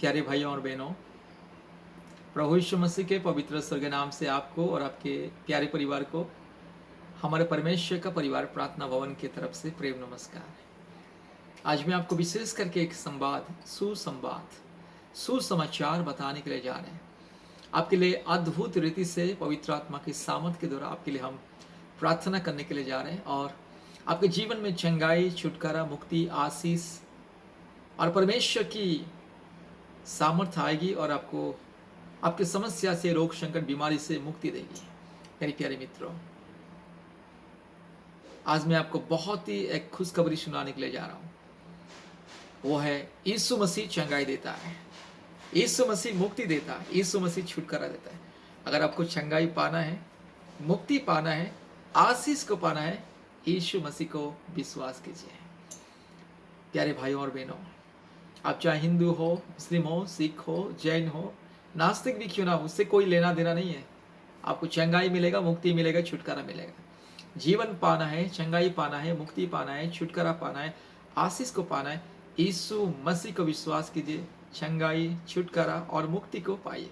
प्यारे भाइयों और बहनों, प्रभु यीशु मसीह के पवित्र स्वर्ग नाम से आपको और आपके प्यारे परिवार को हमारे परमेश्वर का परिवार प्रार्थना भवन की तरफ से प्रेम नमस्कार। आज मैं आपको विशेष करके एक सुसमाचार बताने के लिए जा रहे हैं। आपके लिए अद्भुत रीति से पवित्र आत्मा की सामर्थ के द्वारा आपके लिए हम प्रार्थना करने के लिए जा रहे हैं और आपके जीवन में चंगाई, छुटकारा, मुक्ति, आशीष और परमेश्वर की सामर्थ आएगी और आपको आपकी समस्या से, रोग, संकट, बीमारी से मुक्ति देगी। मेरे प्यारे मित्रों, आज मैं आपको बहुत ही एक खुशखबरी सुनाने के लिए जा रहा हूं। वो है यीशु मसीह चंगाई देता है, यीशु मसीह मुक्ति देता है, यीशु मसीह छुटकारा देता है। अगर आपको चंगाई पाना है, मुक्ति पाना है, आशीष को पाना है, यीशु मसीह को विश्वास कीजिए। प्यारे भाइयों और बहनों, आप चाहे हिंदू हो, मुस्लिम हो, सिख हो, जैन हो, नास्तिक भी क्यों ना, उससे कोई लेना देना नहीं है। आपको चंगाई मिलेगा, मुक्ति मिलेगा, छुटकारा मिलेगा। जीवन पाना है, चंगाई पाना है, मुक्ति पाना है, छुटकारा पाना है, आशीष को पाना है, यीशु मसीह को विश्वास कीजिए। चंगाई, छुटकारा और मुक्ति को पाइए।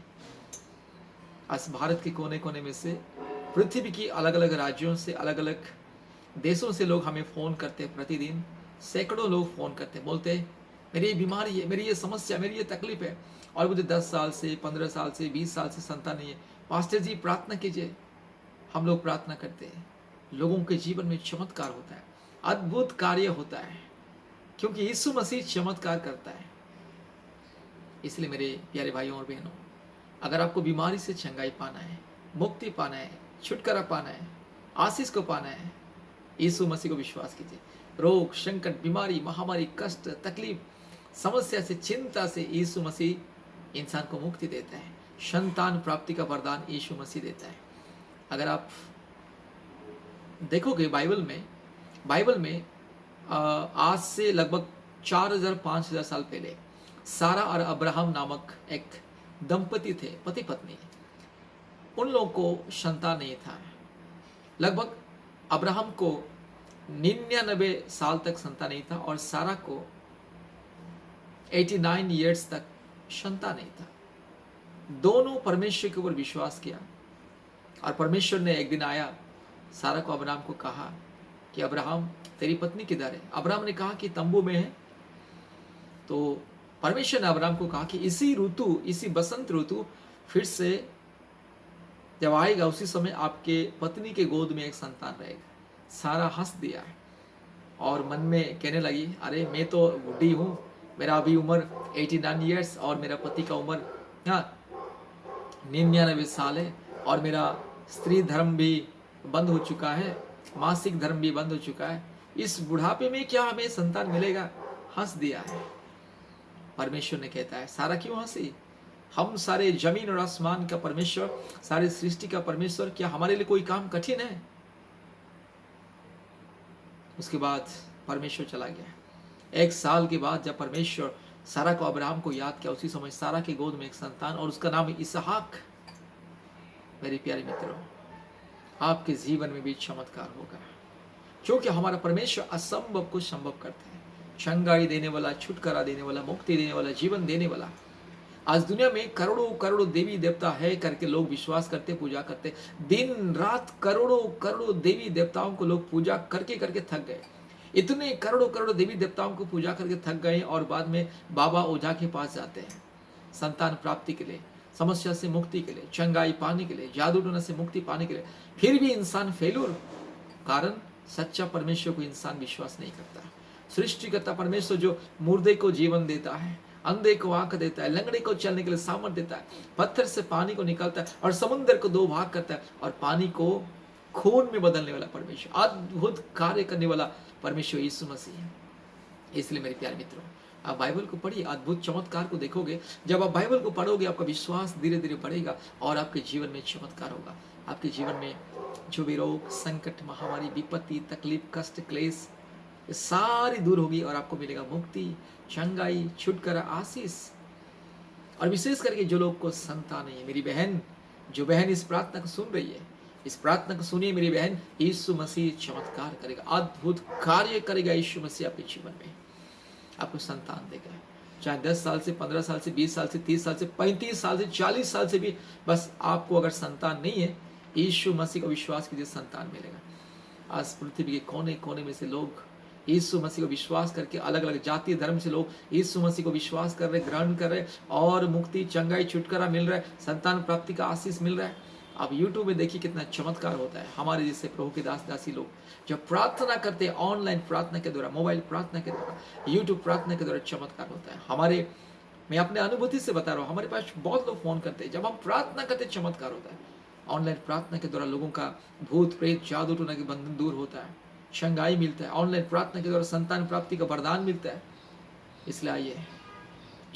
आज भारत के कोने कोने में से, पृथ्वी की अलग अलग राज्यों से, अलग अलग देशों से लोग हमें फ़ोन करते हैं। प्रतिदिन सैकड़ों लोग फ़ोन करते हैं, बोलते हैं मेरी ये बीमारी है, मेरी ये समस्या, मेरी ये तकलीफ है और मुझे 10 साल से, 15 साल से, 20 साल से संतान नहीं है। पास्टर जी प्रार्थना कीजिए। हम लोग प्रार्थना करते हैं, लोगों के जीवन में चमत्कार होता है, अद्भुत कार्य होता है, क्योंकि यीशु मसीह चमत्कार करता है। इसलिए मेरे प्यारे भाइयों और बहनों, अगर आपको बीमारी से चंगाई पाना है, मुक्ति पाना है, छुटकारा पाना है, आशीष को पाना है, यीशु मसीह को विश्वास कीजिए। रोग, संकट, बीमारी, महामारी, कष्ट, तकलीफ, समस्या से, चिंता से यीशु मसीह इंसान को मुक्ति देता है। संतान प्राप्ति का वरदान यीशु मसीह देता है। अगर आप देखोगे बाइबल में आज से लगभग 4000-5000 साल पहले सारा और अब्राहम नामक एक दंपति थे, पति पत्नी। उन लोगों को संतान नहीं था। लगभग अब्राहम को 99 साल तक संतान नहीं था और सारा को 89 ईयर्स तक संतान नहीं था। दोनों परमेश्वर के ऊपर विश्वास किया और परमेश्वर ने एक दिन आया, सारा को अब्राहम को कहा कि अब्राहम तेरी पत्नी किधर है। अब्राहम ने कहा कि तंबू में है। तो परमेश्वर ने अब्राहम को कहा कि इसी बसंत ऋतु फिर से जब आएगा, उसी समय आपके पत्नी के गोद में एक संतान रहेगा। सारा हंस दिया और मन में कहने लगी, अरे मैं तो बूढ़ी हूँ, मेरा अभी उम्र 89 ईयर्स और मेरा पति का उम्र 99 साल है और मेरा स्त्री धर्म भी बंद हो चुका है, मासिक धर्म भी बंद हो चुका है। इस बुढ़ापे में क्या हमें संतान मिलेगा। हंस दिया है। परमेश्वर ने कहता है, सारा क्यों हंसी? हम सारे जमीन और आसमान का परमेश्वर, सारे सृष्टि का परमेश्वर, क्या हमारे लिए कोई काम कठिन है? उसके बाद परमेश्वर चला गया। 1 साल के बाद जब परमेश्वर सारा को, अब्राहम को याद किया, उसी समय सारा की गोद में एक संतान और उसका नाम इसहाक। मेरे प्यारे मित्रों, आपके जीवन में भी चमत्कार होगा, क्योंकि हमारा परमेश्वर असंभव को संभव करता है। चंगाई देने वाला, छुटकारा देने वाला, मुक्ति देने वाला, जीवन देने वाला। आज दुनिया में करोड़ों करोड़ों देवी देवता है करके लोग विश्वास करते, पूजा करते। दिन रात करोड़ों करोड़ों देवी देवताओं को लोग पूजा करके करके थक गए। इतने करोड़ों करोड़ों देवी देवताओं को पूजा करके थक गए और बाद में बाबा ओझा के पास जाते हैं संतान प्राप्ति के लिए, समस्या से मुक्ति के लिए, चंगाई पाने के लिए, जादू टोना से मुक्ति पाने के लिए। फिर भी इंसान फेलूर, कारण सच्चा परमेश्वर को इंसान विश्वास नहीं करता। सृष्टिकर्ता परमेश्वर जो मुर्दे को जीवन देता है, अंधे को आंख देता है, लंगड़े को चलने के लिए सामर्थ देता है, पत्थर से पानी को निकालता है और समुद्र को 2 भाग करता है और पानी को खून में बदलने वाला परमेश्वर, अद्भुत कार्य करने वाला परमेश्वर यीशु मसीह है। इसलिए मेरे प्यारे मित्रों, आप बाइबल को पढ़िए, अद्भुत चमत्कार को देखोगे। जब आप बाइबल को पढ़ोगे, आपका विश्वास धीरे धीरे बढ़ेगा और आपके जीवन में चमत्कार होगा। आपके जीवन में जो भी रोग, संकट, महामारी, विपत्ति, तकलीफ, कष्ट, क्लेश, ये सारी दूर होगी और आपको मिलेगा मुक्ति, चंगाई, छुटकारा, आशीष। और विशेष करके जो लोग को संतान नहीं है, मेरी बहन, जो बहन इस प्रार्थना को सुन रही है, इस प्रार्थना को सुनिए मेरी बहन। यीशु मसीह चमत्कार करेगा, अद्भुत कार्य करेगा। यीशु मसीह आपके जीवन में आपको संतान देगा। चाहे 10 साल से, 15 साल से, 20 साल से, 30 साल से, 35 साल से, 40 साल से भी, बस आपको अगर संतान नहीं है, यीशु मसीह का विश्वास कीजिए, संतान मिलेगा। आज पृथ्वी के कोने कोने में से लोग यीशु मसीह को विश्वास करके, अलग अलग जाति धर्म से लोग यीशु मसीह को विश्वास कर रहे, ग्रहण कर रहे, और मुक्ति, चंगाई, छुटकारा मिल रहा है, संतान प्राप्ति का आशीष मिल रहा है। आप यूट्यूब में देखिए कितना चमत्कार होता है। हमारे जैसे प्रभु के दास दासी लोग जब प्रार्थना करते हैं, ऑनलाइन प्रार्थना के द्वारा, मोबाइल प्रार्थना के द्वारा, यूट्यूब प्रार्थना के द्वारा चमत्कार होता है। हमारे, मैं अपने अनुभूति से बता रहा हूँ, हमारे पास बहुत लोग फोन करते हैं, जब हम प्रार्थना करते हैं चमत्कार होता है। ऑनलाइन प्रार्थना के द्वारा लोगों का भूत प्रेत जादू टोना के बंधन दूर होता है, चंगाई मिलता है। ऑनलाइन प्रार्थना के द्वारा संतान प्राप्ति का वरदान मिलता है। इसलिए आइए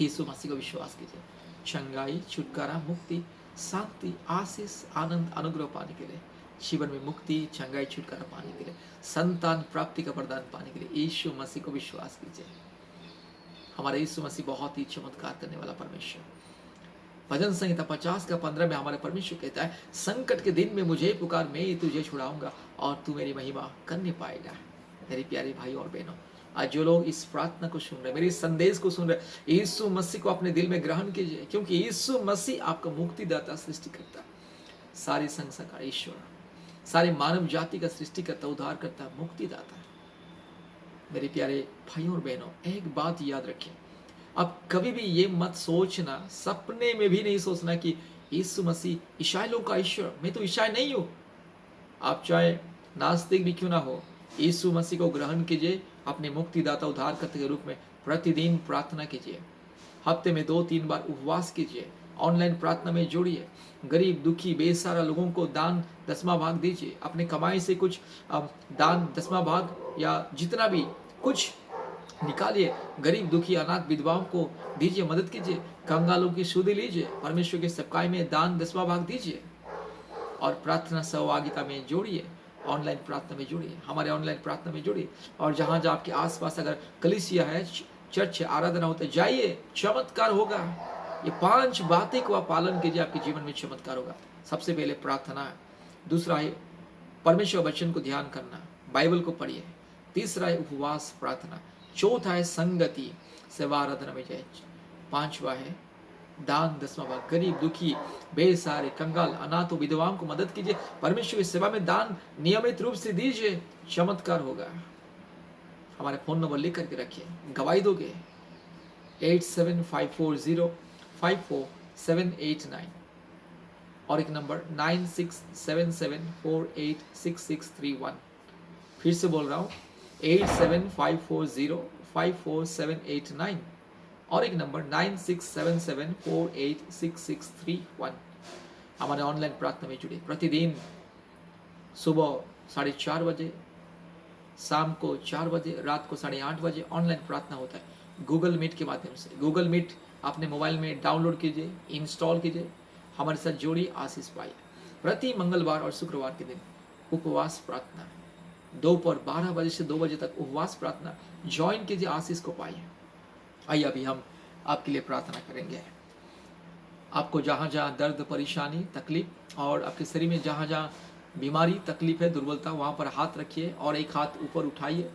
यीशु मसीह को विश्वास कीजिए, चंगाई, छुटकारा, मुक्ति, शांति, आशीष, आनंद, अनुग्रह पाने के लिए, जीवन में मुक्ति, चंगाई, छुटकारा पाने के लिए, संतान प्राप्ति का वरदान पाने के लिए यीशु मसीह को विश्वास कीजिए। हमारा यीशु मसीह बहुत ही चमत्कार करने वाला परमेश्वर। भजन संहिता 50 का 15 में हमारे परमेश्वर कहता है, संकट के दिन में मुझे पुकार, मैं तुझे छुड़ाऊंगा और तू मेरी महिमा करने पाएगा। मेरे प्यारे भाई और बहनों, आज जो लोग इस प्रार्थना को सुन रहे, मेरे इस संदेश को सुन रहे, यीशु मसीह को अपने दिल में ग्रहण कीजिए, क्योंकि यीशु मसीह आपका मुक्तिदाता, सृष्टिकर्ता, सारी संसार का ईश्वर, सारे मानव जाति का सृष्टिकर्ता, उद्धारकर्ता, मुक्तिदाता। मेरे प्यारे भाइयों और बहनों, एक बात याद रखें, अब कभी भी ये मत सोचना, सपने में भी नहीं सोचना कि यीशु मसीह ईसाई लोग का ईश्वर, मैं तो ईसाई नहीं हूं। आप चाहे नास्तिक भी क्यों ना हो, यीशु मसीह को ग्रहण कीजिए, अपने मुक्तिदाता, उद्धारकर्ता के रूप में प्रतिदिन प्रार्थना कीजिए। हफ्ते में 2-3 बार उपवास कीजिए, ऑनलाइन प्रार्थना में जोड़िए, गरीब, दुखी, बेसहारा लोगों को दान 10वां भाग दीजिए, अपने कमाई से कुछ दान 10वां भाग या जितना भी कुछ निकालिए, गरीब, दुखी, अनाथ, विधवाओं को दीजिए, मदद कीजिए, कंगालों की सुधि लीजिए, परमेश्वर के सेवकाई में दान 10वां भाग दीजिए, और प्रार्थना सहभागिता में जोड़िए, ऑनलाइन प्रार्थना में जोड़िए, हमारे ऑनलाइन प्रार्थना में जोड़िए। और जहाँ जहाँ आपके आसपास अगर कलीसिया है, चर्च है, आराधना होता है, जाइए, चमत्कार होगा। ये 5 बातें को आप पालन कीजिए, आपके जीवन में चमत्कार होगा। सबसे पहले प्रार्थना, दूसरा है परमेश्वर वचन को ध्यान करना, बाइबल को पढ़िए, तीसरा है उपवास प्रार्थना, चौथा है संगति, सेवा आराधना में जाए, 5वां है दान 10वां भाग, गरीब, दुखी, बेसहारे, कंगाल, अनाथों, विधवाओं को मदद कीजिए, परमेश्वर की सेवा में दान नियमित रूप से दीजिए, चमत्कार होगा। हमारे फोन नंबर लिख करके रखिए, गवाही दोगे 8754054789, और एक नंबर 9677486631। फिर से बोल रहा हूँ, 8754054789, और एक नंबर 9677486631। हमारे ऑनलाइन प्रार्थना में जुड़े, प्रतिदिन सुबह 4:30 बजे, शाम को 4 बजे, रात को 8:30 बजे ऑनलाइन प्रार्थना होता है, गूगल मीट के माध्यम से। गूगल मीट अपने मोबाइल में डाउनलोड कीजिए, इंस्टॉल कीजिए, हमारे साथ जोड़िए, आशीष पाइए। प्रति मंगलवार और शुक्रवार के दिन उपवास प्रार्थना, दोपहर 12 बजे से 2 बजे तक उपवास प्रार्थना ज्वाइन कीजिए, आशीष को पाइए। आइए अभी हम आपके लिए प्रार्थना करेंगे। आपको जहाँ जहाँ दर्द, परेशानी, तकलीफ, और आपके शरीर में जहाँ जहाँ बीमारी, तकलीफ है, दुर्बलता, वहाँ पर हाथ रखिए और एक हाथ ऊपर उठाइए।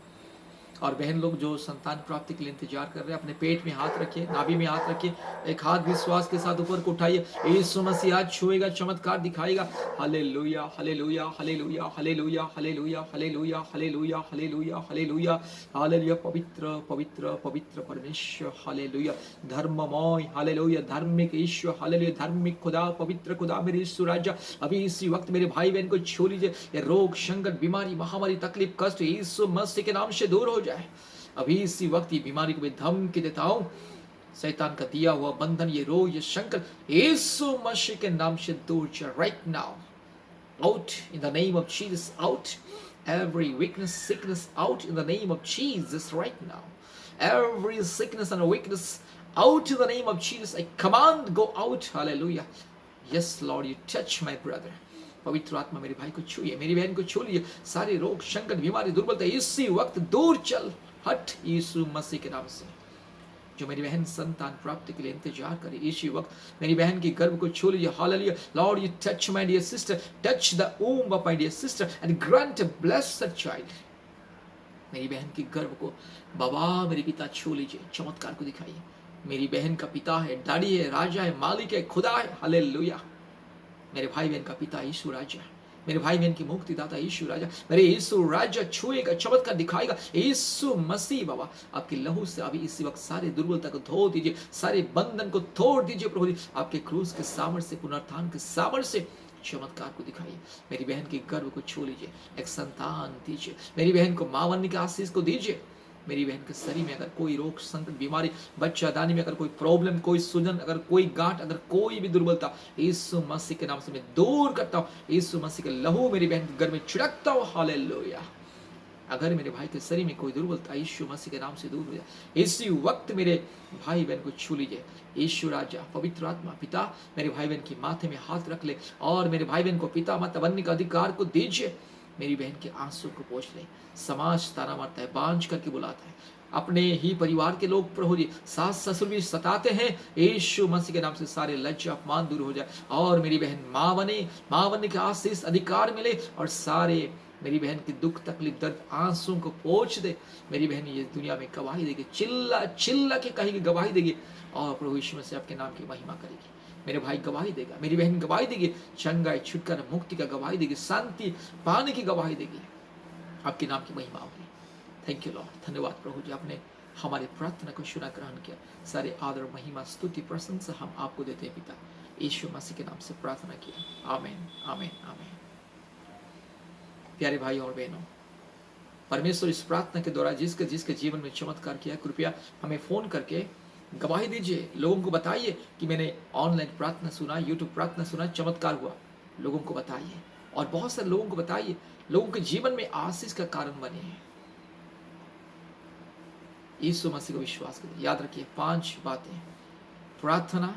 और बहन लोग जो संतान प्राप्ति के लिए इंतजार कर रहे हैं, अपने पेट में हाथ रखिए, नाभि में हाथ रखिए, एक हाथ विश्वास के साथ ऊपर को उठाइए। यीशु मसीह आज छुएगा, चमत्कार दिखाएगा। हालेलुया, हालेलुया, हालेलुया, हालेलुया, हालेलुया, हालेलुया, हालेलुया, हालेलुया, हालेलुया, हालेलुया। पवित्र पवित्र पवित्र परमेश्वर, हालेलुया, धर्ममय, हालेलुया, धार्मिक ईश्वर, हालेलुया, धार्मिक खुदा, पवित्र खुदा, मेरे यीशु राजा, अभी इसी वक्त मेरे भाई बहन को छू लीजिए। ये रोग, संकट, बीमारी, महामारी, तकलीफ, कष्ट यीशु मसीह के नाम से दूर हो जाए। अभी इसी वक्त ये बीमारी को मैं धमकी देता हूं, शैतान का दिया हुआ बंधन, ये रोग, ये संकट यीशु मसीह के नाम से दूर जाए। Right now, out in the name of Jesus, out every weakness, sickness, out in the name of Jesus right now. Every sickness and weakness, out in the name of Jesus. I command, go out. Hallelujah. Yes Lord, you touch my brother. पवित्र आत्मा मेरे भाई को छूइए, मेरी बहन को छू लीजिए। सारे रोग, संकट, बीमारी, दुर्बलता इसी वक्त दूर चल, हट यीशु मसीह के नाम से। जो मेरी बहन संतान प्राप्ति के लिए इंतजार करे, इसी वक्त मेरी बहन की गर्भ को छू लीजिए। Hallelujah. Lord, you touch my dear sister, touch the womb of my dear sister and grant a blessed child. मेरी बहन की गर्भ को बाबा मेरे पिता छू लीजिए, चमत्कार को दिखाइए। मेरी बहन का पिता है, डैडी है, राजा है, मालिक है, खुदा है। हालेलुया। मेरे भाई बहन का पिता यीशु राजा है। मेरे भाई बहन की मुक्तिदाता यीशु राजा, मेरे यीशु राजा छुएगा, चमत्कार दिखाएगा। यीशु मसीह बाबा, आपके लहू से अभी इसी वक्त सारे दुर्बलता को धो दीजिए, सारे बंधन को तोड़ दीजिए प्रभु जी। आपके क्रूस के सामर्थ्य से, पुनरुत्थान के सामर्थ्य से चमत्कार को दिखाइए। मेरी बहन के गर्भ को छू लीजिए, एक संतान दीजिए। मेरी बहन को मां बनने के आशीष को दीजिए। मेरी बहन के शरीर में अगर कोई रोग, संकट, बीमारी, बच्चादानी में अगर कोई प्रॉब्लम, कोई सूजन, अगर कोई गांठ, अगर कोई भी दुर्बलता, यीशु मसीह के नाम से मैं दूर करता हूँ। यीशु मसीह के लहू मेरी बहन के घर में छिड़कता हूँ। हालेलुया। अगर मेरे भाई के शरीर में कोई दुर्बलता, यीशु मसीह के नाम से दूर हो जाए। इसी वक्त मेरे भाई बहन को छू लीजिए। यीशु राजा, पवित्र आत्मा, पिता, मेरे भाई बहन की माथे में हाथ रख ले और मेरे भाई बहन को पिता माता बनने का अधिकार को दीजिए। मेरी बहन के आंसू को पोंछ ले। समाज ताना मारता है, बांझ करके बुलाता है। अपने ही परिवार के लोग प्रभु जी, सास ससुर भी सताते हैं। यीशु मसीह के नाम से सारे लज्जा अपमान दूर हो जाए और मेरी बहन मां बने, मां बनने का आशीष अधिकार मिले और सारे मेरी बहन की दुख, तकलीफ, दर्द, आंसू को पोंछ दे। मेरी बहन ये दुनिया में गवाही देगी, चिल्ला चिल्ला के कहेगी, गवाही देगी और प्रभु यीशु मसीह आपके नाम की महिमा करेगी। मेरे भाई गवाही देगा, मेरी बहन गवाही देगी, चंगाई, छुटकारा, मुक्ति का गवाही देगी, शांति पाने की गवाही देगी। आपके नाम की महिमा होगी। Thank you Lord. धन्यवाद प्रभु जी, आपने हमारी प्रार्थना को सुना, ग्रहण किया। सारे आदर, महिमा, स्तुति, प्रशंसा हम आपको देते हैं पिता। यीशु मसीह के नाम से प्रार्थना किया। आमीन, आमीन, आमीन। प्यारे भाई और बहनों, परमेश्वर इस प्रार्थना के द्वारा जिसके जिसके जीवन में चमत्कार किया, कृपया हमें फोन करके गवाही दीजिए। लोगों को बताइए कि मैंने ऑनलाइन प्रार्थना सुना, यूट्यूब प्रार्थना सुना, चमत्कार हुआ। लोगों को बताइए और बहुत सारे लोगों को बताइए, लोगों के जीवन में आशीष का कारण बने हैं। यीशु मसीह को विश्वास करिए। याद रखिए 5 बातें: प्रार्थना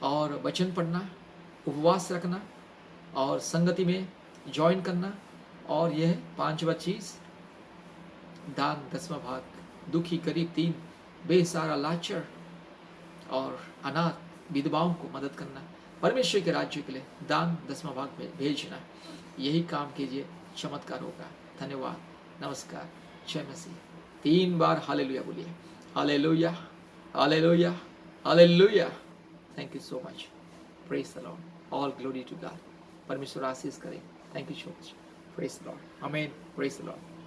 और वचन पढ़ना, उपवास रखना और संगति में ज्वाइन करना, और यह 5वां चीज दान, 10वां भाग, दुखी, गरीब, दीन, बेसहारा, लाचार और अनाथ विधवाओं को मदद करना, परमेश्वर के राज्य के लिए दान, 10वां भाग भेजना। यही काम कीजिए, चमत्कार होगा। धन्यवाद, नमस्कार, जय मसीह। 3 बार हालेलुया बोलिए। हालेलुया, हालेलुया, हालेलुया। Thank you so much. Praise the Lord. All glory to God. परमेश्वर आशीष करें। Thank you so much. Praise the Lord. आमीन। Praise the Lord.